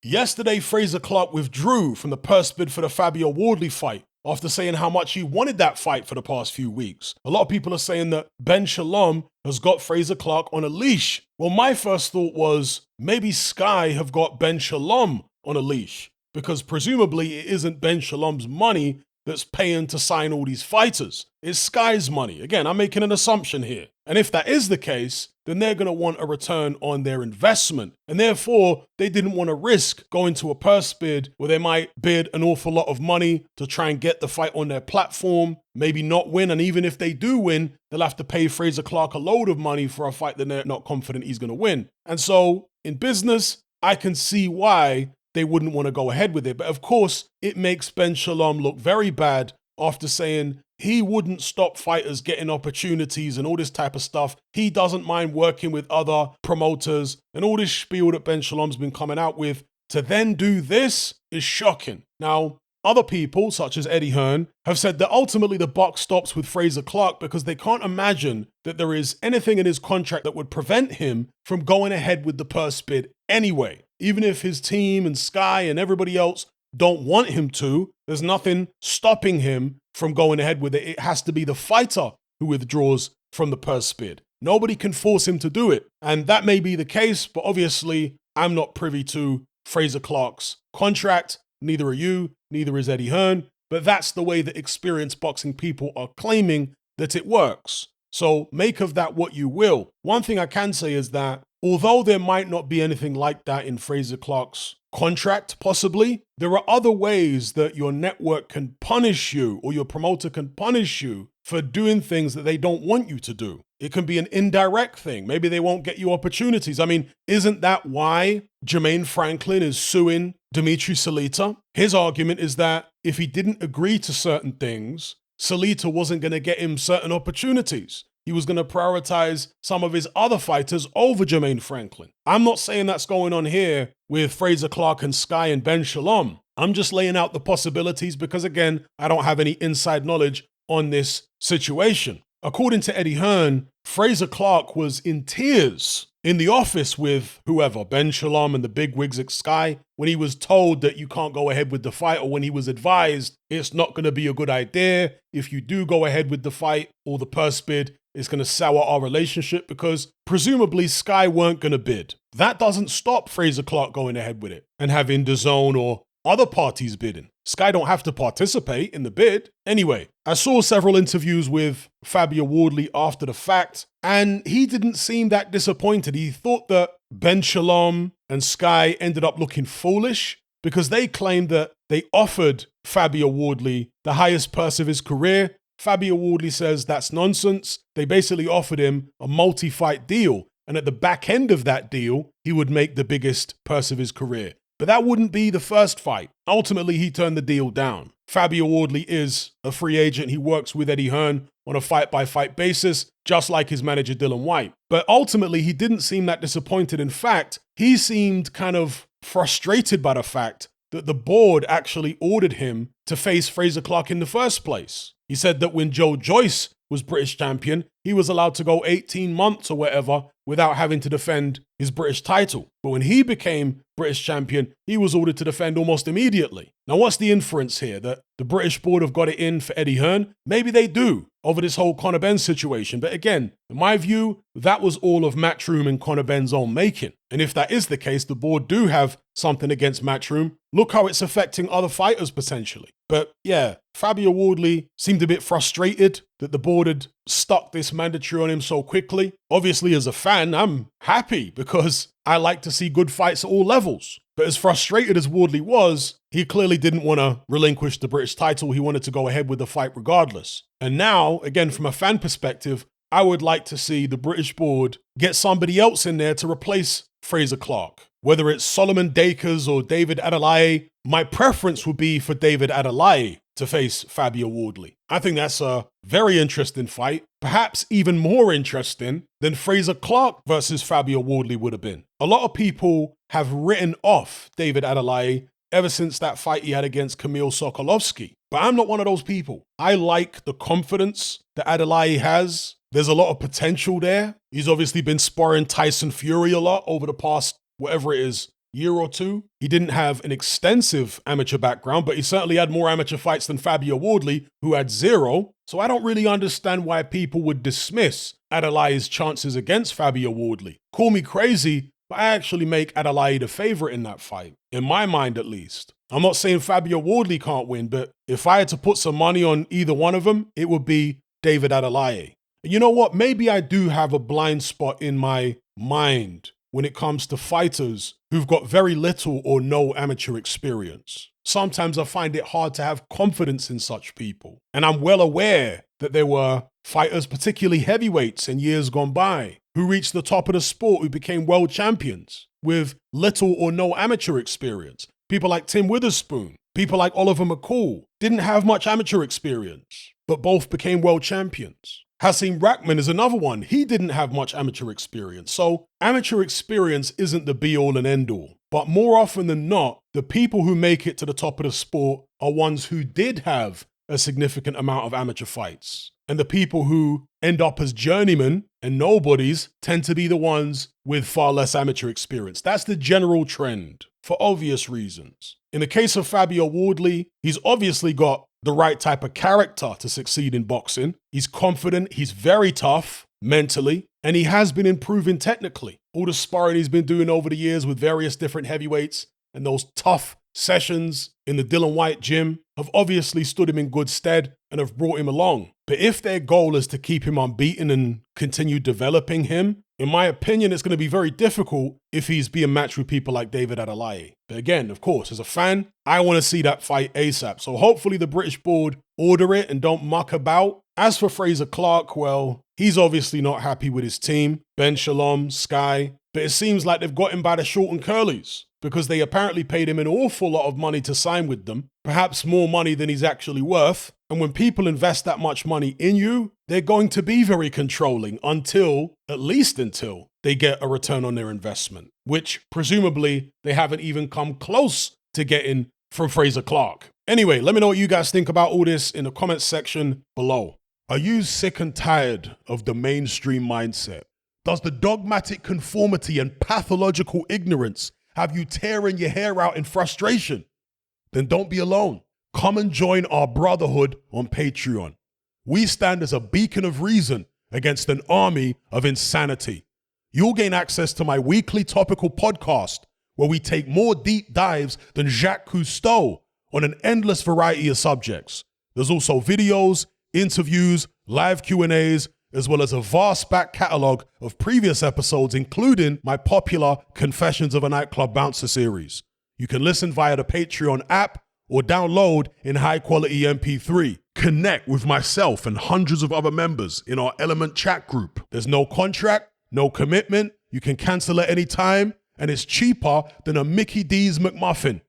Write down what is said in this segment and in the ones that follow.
Yesterday, Frazer Clarke withdrew from the purse bid for the Fabio Wardley fight after saying how much he wanted that fight for the past few weeks. A lot of people are saying that Ben Shalom has got Frazer Clarke on a leash. Well, my first thought was maybe Sky have got Ben Shalom on a leash, because presumably it isn't Ben Shalom's money that's paying to sign all these fighters. It's Sky's money. Again, I'm making an assumption here. And if that is the case, then they're going to want a return on their investment. And therefore, they didn't want to risk going to a purse bid where they might bid an awful lot of money to try and get the fight on their platform, maybe not win. And even if they do win, they'll have to pay Frazer Clarke a load of money for a fight that they're not confident he's going to win. And so in business, I can see why they wouldn't want to go ahead with it. But of course, it makes Ben Shalom look very bad after saying he wouldn't stop fighters getting opportunities and all this type of stuff. He doesn't mind working with other promoters, and all this spiel that Ben Shalom's been coming out with. To then do this is shocking. Now, other people, such as Eddie Hearn, have said that ultimately the buck stops with Frazer Clarke because they can't imagine that there is anything in his contract that would prevent him from going ahead with the purse bid anyway. Even if his team and Sky and everybody else don't want him to, there's nothing stopping him from going ahead with it. It has to be the fighter who withdraws from the purse bid. Nobody can force him to do it. And that may be the case, but obviously I'm not privy to Frazer Clarke's contract. Neither are you, neither is Eddie Hearn. But that's the way that experienced boxing people are claiming that it works. So make of that what you will. One thing I can say is that although there might not be anything like that in Frazer Clarke's contract, possibly, there are other ways that your network can punish you or your promoter can punish you for doing things that they don't want you to do. It can be an indirect thing. Maybe they won't get you opportunities. I mean, isn't that why Jermaine Franklin is suing Dimitri Salita? His argument is that if he didn't agree to certain things, Salita wasn't going to get him certain opportunities. He was going to prioritize some of his other fighters over Jermaine Franklin. I'm not saying that's going on here with Frazer Clarke and Sky and Ben Shalom. I'm just laying out the possibilities because, again, I don't have any inside knowledge on this situation. According to Eddie Hearn, Frazer Clarke was in tears in the office with whoever, Ben Shalom and the bigwigs at Sky, when he was told that you can't go ahead with the fight, or when he was advised it's not going to be a good idea if you do go ahead with the fight or the purse bid. It's going to sour our relationship because presumably Sky weren't going to bid. That doesn't stop Frazer Clarke going ahead with it and having DAZN or other parties bidding. Sky don't have to participate in the bid. Anyway, I saw several interviews with Fabio Wardley after the fact, and he didn't seem that disappointed. He thought that Ben Shalom and Sky ended up looking foolish because they claimed that they offered Fabio Wardley the highest purse of his career. Fabio Wardley says that's nonsense. They basically offered him a multi-fight deal, and at the back end of that deal, he would make the biggest purse of his career. But that wouldn't be the first fight. Ultimately, he turned the deal down. Fabio Wardley is a free agent. He works with Eddie Hearn on a fight-by-fight basis, just like his manager Dylan White. But ultimately, he didn't seem that disappointed. In fact, he seemed kind of frustrated by the fact that the board actually ordered him to face Frazer Clarke in the first place. He said that when Joe Joyce was British champion, he was allowed to go 18 months or whatever without having to defend his British title. But when he became British champion, he was ordered to defend almost immediately. Now, what's the inference here? That the British board have got it in for Eddie Hearn? Maybe they do over this whole Conor Benn situation. But again, in my view, that was all of Matchroom and Conor Benn's own making. And if that is the case, the board do have something against Matchroom. Look how it's affecting other fighters potentially. But yeah, Fabio Wardley seemed a bit frustrated that the board had stuck this mandatory on him so quickly. Obviously, as a fan, I'm happy because I like to see good fights at all levels. But as frustrated as Wardley was, he clearly didn't want to relinquish the British title. He wanted to go ahead with the fight regardless. And now, again, from a fan perspective, I would like to see the British board get somebody else in there to replace Frazer Clarke. Whether it's Solomon Dakers or David Adeleye, my preference would be for David Adeleye to face Fabio Wardley. I think that's a very interesting fight, perhaps even more interesting than Frazer Clarke versus Fabio Wardley would have been. A lot of people have written off David Adeleye ever since that fight he had against Kamil Sokolovsky. But I'm not one of those people. I like the confidence that Adeleye has. There's a lot of potential there. He's obviously been sparring Tyson Fury a lot over the past, whatever it is, year or two. He didn't have an extensive amateur background, but he certainly had more amateur fights than Fabio Wardley, who had 0. So I don't really understand why people would dismiss Adeleye's chances against Fabio Wardley. Call me crazy, but I actually make Adeleye the favorite in that fight, in my mind at least. I'm not saying Fabio Wardley can't win, but if I had to put some money on either one of them, it would be David Adeleye. And you know what? Maybe I do have a blind spot in my mind when it comes to fighters who've got very little or no amateur experience. Sometimes I find it hard to have confidence in such people. And I'm well aware that there were fighters, particularly heavyweights in years gone by, who reached the top of the sport, who became world champions with little or no amateur experience. People like Tim Witherspoon, people like Oliver McCall, didn't have much amateur experience, but both became world champions. Hasim Rahman is another one. He didn't have much amateur experience. So amateur experience isn't the be-all and end-all. But more often than not, the people who make it to the top of the sport are ones who did have a significant amount of amateur fights. And the people who end up as journeymen and nobodies tend to be the ones with far less amateur experience. That's the general trend, for obvious reasons. In the case of Fabio Wardley, he's obviously got the right type of character to succeed in boxing. He's confident, he's very tough mentally, and he has been improving technically. All the sparring he's been doing over the years with various different heavyweights and those tough sessions in the Dylan White gym have obviously stood him in good stead and have brought him along. But if their goal is to keep him unbeaten and continue developing him, in my opinion, it's going to be very difficult if he's being matched with people like David Adeleye. But again, of course, as a fan, I want to see that fight ASAP. So hopefully the British board order it and don't muck about. As for Frazer Clarke, well, he's obviously not happy with his team, Ben Shalom, Sky, but it seems like they've got him by the short and curlies because they apparently paid him an awful lot of money to sign with them, perhaps more money than he's actually worth. And when people invest that much money in you, they're going to be very controlling at least until they get a return on their investment, which presumably they haven't even come close to getting from Frazer Clarke. Anyway, let me know what you guys think about all this in the comments section below. Are you sick and tired of the mainstream mindset? Does the dogmatic conformity and pathological ignorance have you tearing your hair out in frustration? Then don't be alone. Come and join our brotherhood on Patreon. We stand as a beacon of reason against an army of insanity. You'll gain access to my weekly topical podcast where we take more deep dives than Jacques Cousteau on an endless variety of subjects. There's also videos, interviews, live Q&As, as well as a vast back catalogue of previous episodes, including my popular Confessions of a Nightclub Bouncer series. You can listen via the Patreon app or download in high-quality MP3. Connect with myself and hundreds of other members in our Element chat group. There's no contract, no commitment, you can cancel at any time, and it's cheaper than a Mickey D's McMuffin.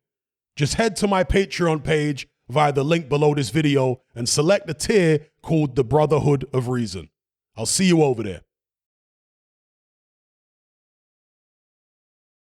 Just head to my Patreon page via the link below this video and select the tier called the Brotherhood of Reason. I'll see you over there.